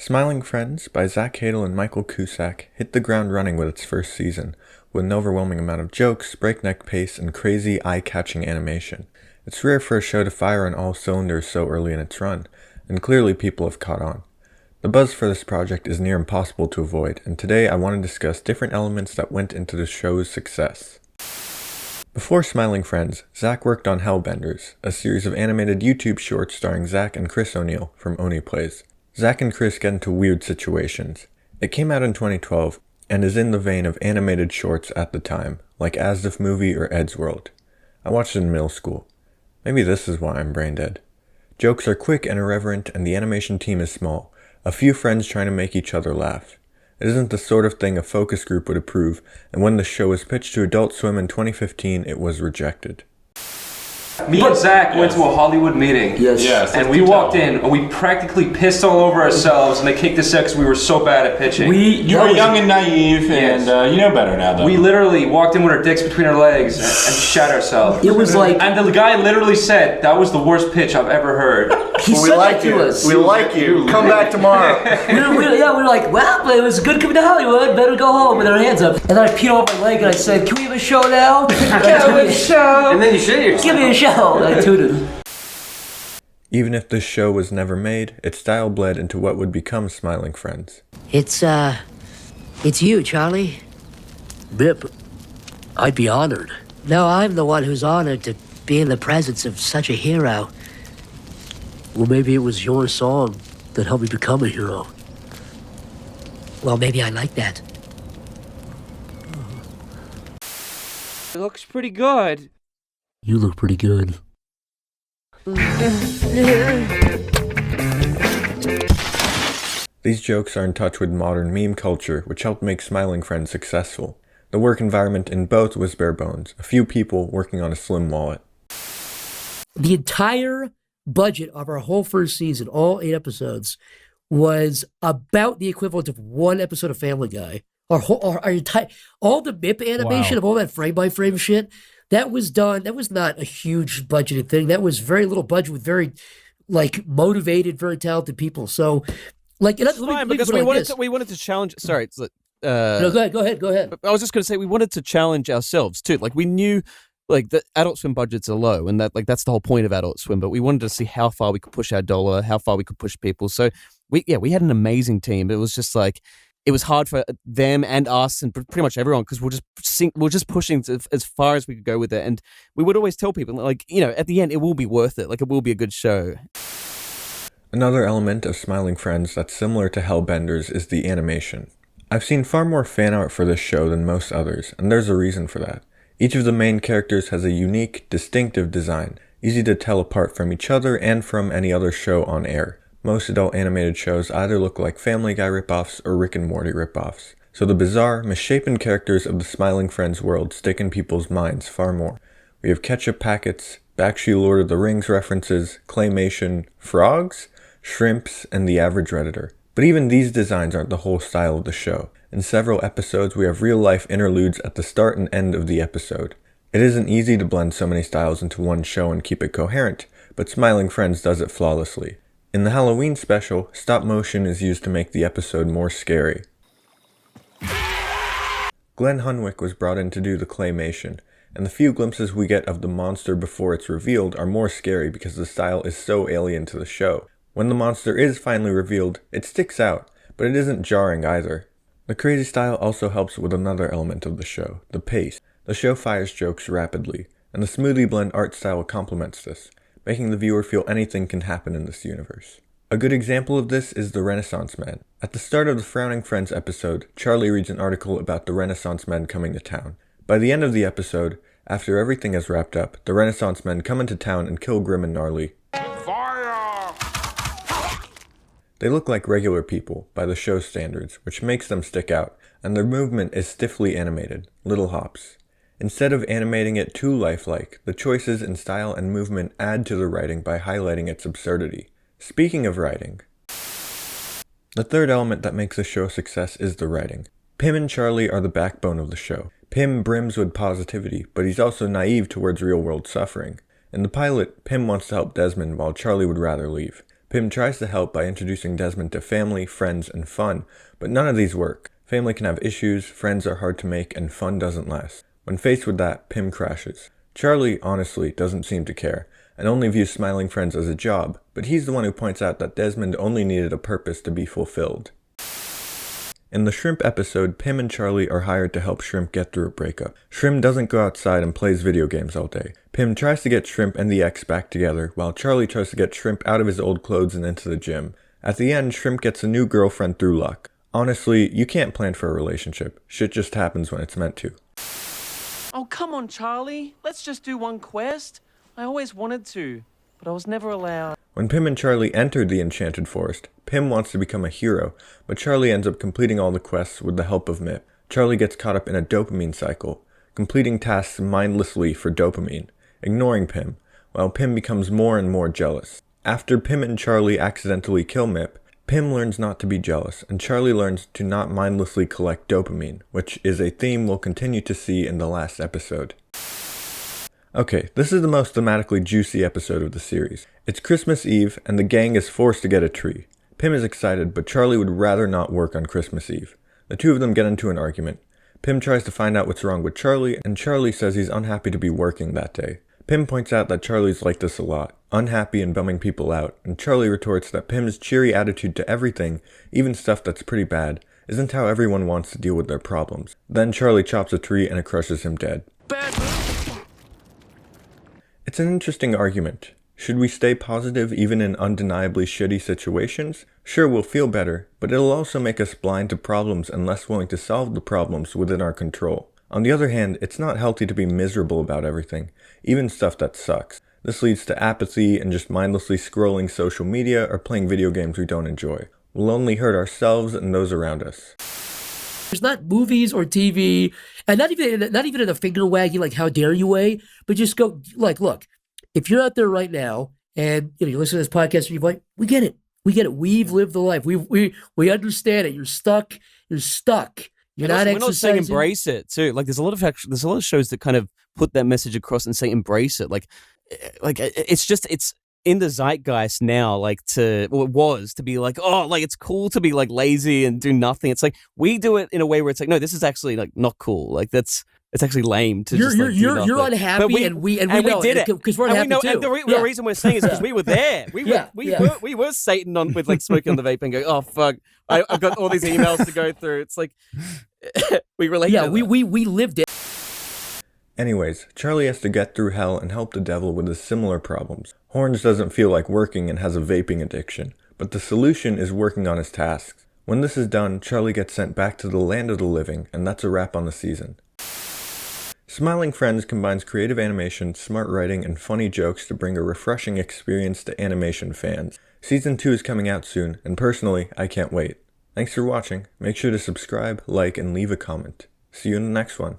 Smiling Friends by Zach Hadel and Michael Cusack hit the ground running with its first season, with an overwhelming amount of jokes, breakneck pace, and crazy, eye-catching animation. It's rare for a show to fire on all cylinders so early in its run, and clearly people have caught on. The buzz for this project is near impossible to avoid, and today I want to discuss different elements that went into the show's success. Before Smiling Friends, Zach worked on Hellbenders, a series of animated YouTube shorts starring Zach and Chris O'Neill from Oni Plays. Zach and Chris get into weird situations. It came out in 2012, and is in the vein of animated shorts at the time, like As If Movie or Ed's World. I watched it in middle school. Maybe this is why I'm brain dead. Jokes are quick and irreverent, and the animation team is small, a few friends trying to make each other laugh. It isn't the sort of thing a focus group would approve, and when the show was pitched to Adult Swim in 2015, it was rejected. Me and Zach went to a Hollywood meeting, and we walked in, and we practically pissed all over ourselves, and they kicked us out because we were so bad at pitching. You were young and naive, and you know better now, though. We literally walked in with our dicks between our legs and shat ourselves. It was like... And the guy literally said, that was the worst pitch I've ever heard. He said that to us. We like you. Come back tomorrow. we were like, well, it was good coming to Hollywood. Better go home with our hands up. And then I peed off my leg and I said, can we have a show now? Can we have a show? And then you shit yourself. Give me a show. I tooted. Even if this show was never made, its style bled into what would become Smiling Friends. It's you, Charlie. Bip, I'd be honored. No, I'm the one who's honored to be in the presence of such a hero. Well, maybe it was your song that helped me become a hero. Well, maybe I like that. It looks pretty good. You look pretty good. These jokes are in touch with modern meme culture, which helped make Smiling Friends successful. The work environment in both was bare bones, a few people working on a slim wallet. The entire budget of our whole first season, all 8 episodes, was about the equivalent of one episode of Family Guy. All the MIP animation of all that frame-by-frame shit, that was done. That was not a huge budgeted thing. That was very little budget with very, motivated, very talented people. So, it's fine because we wanted to challenge. Sorry, it's no, go ahead. I was just going to say we wanted to challenge ourselves too. We knew, the Adult Swim budgets are low, and that's the whole point of Adult Swim. But we wanted to see how far we could push our dollar, how far we could push people. So we had an amazing team. It was just it was hard for them and us and pretty much everyone because we're just pushing as far as we could go with it. And we would always tell people, at the end, it will be worth it. It will be a good show. Another element of Smiling Friends that's similar to Hellbenders is the animation. I've seen far more fan art for this show than most others, and there's a reason for that. Each of the main characters has a unique, distinctive design, easy to tell apart from each other and from any other show on air. Most adult animated shows either look like Family Guy ripoffs or Rick and Morty ripoffs, so the bizarre, misshapen characters of the Smiling Friends world stick in people's minds far more. We have ketchup packets, Bakshi Lord of the Rings references, claymation, frogs, shrimps, and the average Redditor. But even these designs aren't the whole style of the show. In several episodes, we have real-life interludes at the start and end of the episode. It isn't easy to blend so many styles into one show and keep it coherent, but Smiling Friends does it flawlessly. In the Halloween special, stop motion is used to make the episode more scary. Glenn Hunwick was brought in to do the claymation, and the few glimpses we get of the monster before it's revealed are more scary because the style is so alien to the show. When the monster is finally revealed, it sticks out, but it isn't jarring either. The crazy style also helps with another element of the show, the pace. The show fires jokes rapidly, and the smoothie blend art style complements this, making the viewer feel anything can happen in this universe. A good example of this is the Renaissance Man. At the start of the Frowning Friends episode, Charlie reads an article about the Renaissance Men coming to town. By the end of the episode, after everything has wrapped up, the Renaissance Men come into town and kill Grim and Gnarly. Fire! They look like regular people, by the show's standards, which makes them stick out, and their movement is stiffly animated, little hops. Instead of animating it too lifelike, the choices in style and movement add to the writing by highlighting its absurdity. Speaking of writing, the third element that makes the show a success is the writing. Pim and Charlie are the backbone of the show. Pim brims with positivity, but he's also naive towards real-world suffering. In the pilot, Pim wants to help Desmond while Charlie would rather leave. Pim tries to help by introducing Desmond to family, friends, and fun, but none of these work. Family can have issues, friends are hard to make, and fun doesn't last. When faced with that, Pim crashes. Charlie, honestly, doesn't seem to care, and only views smiling friends as a job, but he's the one who points out that Desmond only needed a purpose to be fulfilled. In the Shrimp episode, Pim and Charlie are hired to help Shrimp get through a breakup. Shrimp doesn't go outside and plays video games all day. Pim tries to get Shrimp and the ex back together, while Charlie tries to get Shrimp out of his old clothes and into the gym. At the end, Shrimp gets a new girlfriend through luck. Honestly, you can't plan for a relationship. Shit just happens when it's meant to. Oh, come on, Charlie. Let's just do one quest. I always wanted to, but I was never allowed. When Pim and Charlie enter the Enchanted Forest, Pim wants to become a hero, but Charlie ends up completing all the quests with the help of Mip. Charlie gets caught up in a dopamine cycle, completing tasks mindlessly for dopamine, ignoring Pim, while Pim becomes more and more jealous. After Pim and Charlie accidentally kill Mip, Pim learns not to be jealous, and Charlie learns to not mindlessly collect dopamine, which is a theme we'll continue to see in the last episode. Okay, this is the most thematically juicy episode of the series. It's Christmas Eve, and the gang is forced to get a tree. Pim is excited, but Charlie would rather not work on Christmas Eve. The two of them get into an argument. Pim tries to find out what's wrong with Charlie, and Charlie says he's unhappy to be working that day. Pim points out that Charlie's like this a lot, unhappy and bumming people out, and Charlie retorts that Pim's cheery attitude to everything, even stuff that's pretty bad, isn't how everyone wants to deal with their problems. Then Charlie chops a tree and it crushes him dead. It's an interesting argument. Should we stay positive even in undeniably shitty situations? Sure, we'll feel better, but it'll also make us blind to problems and less willing to solve the problems within our control. On the other hand, it's not healthy to be miserable about everything, even stuff that sucks. This leads to apathy and just mindlessly scrolling social media or playing video games we don't enjoy. We'll only hurt ourselves and those around us. There's not movies or TV, and not even in a finger wagging like how dare you way, but just go like, look, if you're out there right now and you listen to this podcast and you're like, we get it, we've lived the life, we understand it. You're stuck. You're not exercising. We're not saying embrace it too. Like there's a lot of shows that kind of put that message across and say embrace it. Like it's in the zeitgeist now, it was to be like, oh, like it's cool to be like lazy and do nothing. It's like we do it in a way where it's like, no, this is actually like not cool. Like it's actually lame to you're but unhappy, and we know did it because we're unhappy too. And the reason we're saying is because we were there. We were Satan on with like smoking on the vape and going, oh fuck, I've got all these emails to go through. It's like we relate. Yeah, we lived it. Anyways, Charlie has to get through hell and help the devil with his similar problems. Horns doesn't feel like working and has a vaping addiction, but the solution is working on his tasks. When this is done, Charlie gets sent back to the land of the living, and that's a wrap on the season. Smiling Friends combines creative animation, smart writing, and funny jokes to bring a refreshing experience to animation fans. Season 2 is coming out soon, and personally, I can't wait. Thanks for watching. Make sure to subscribe, like, and leave a comment. See you in the next one.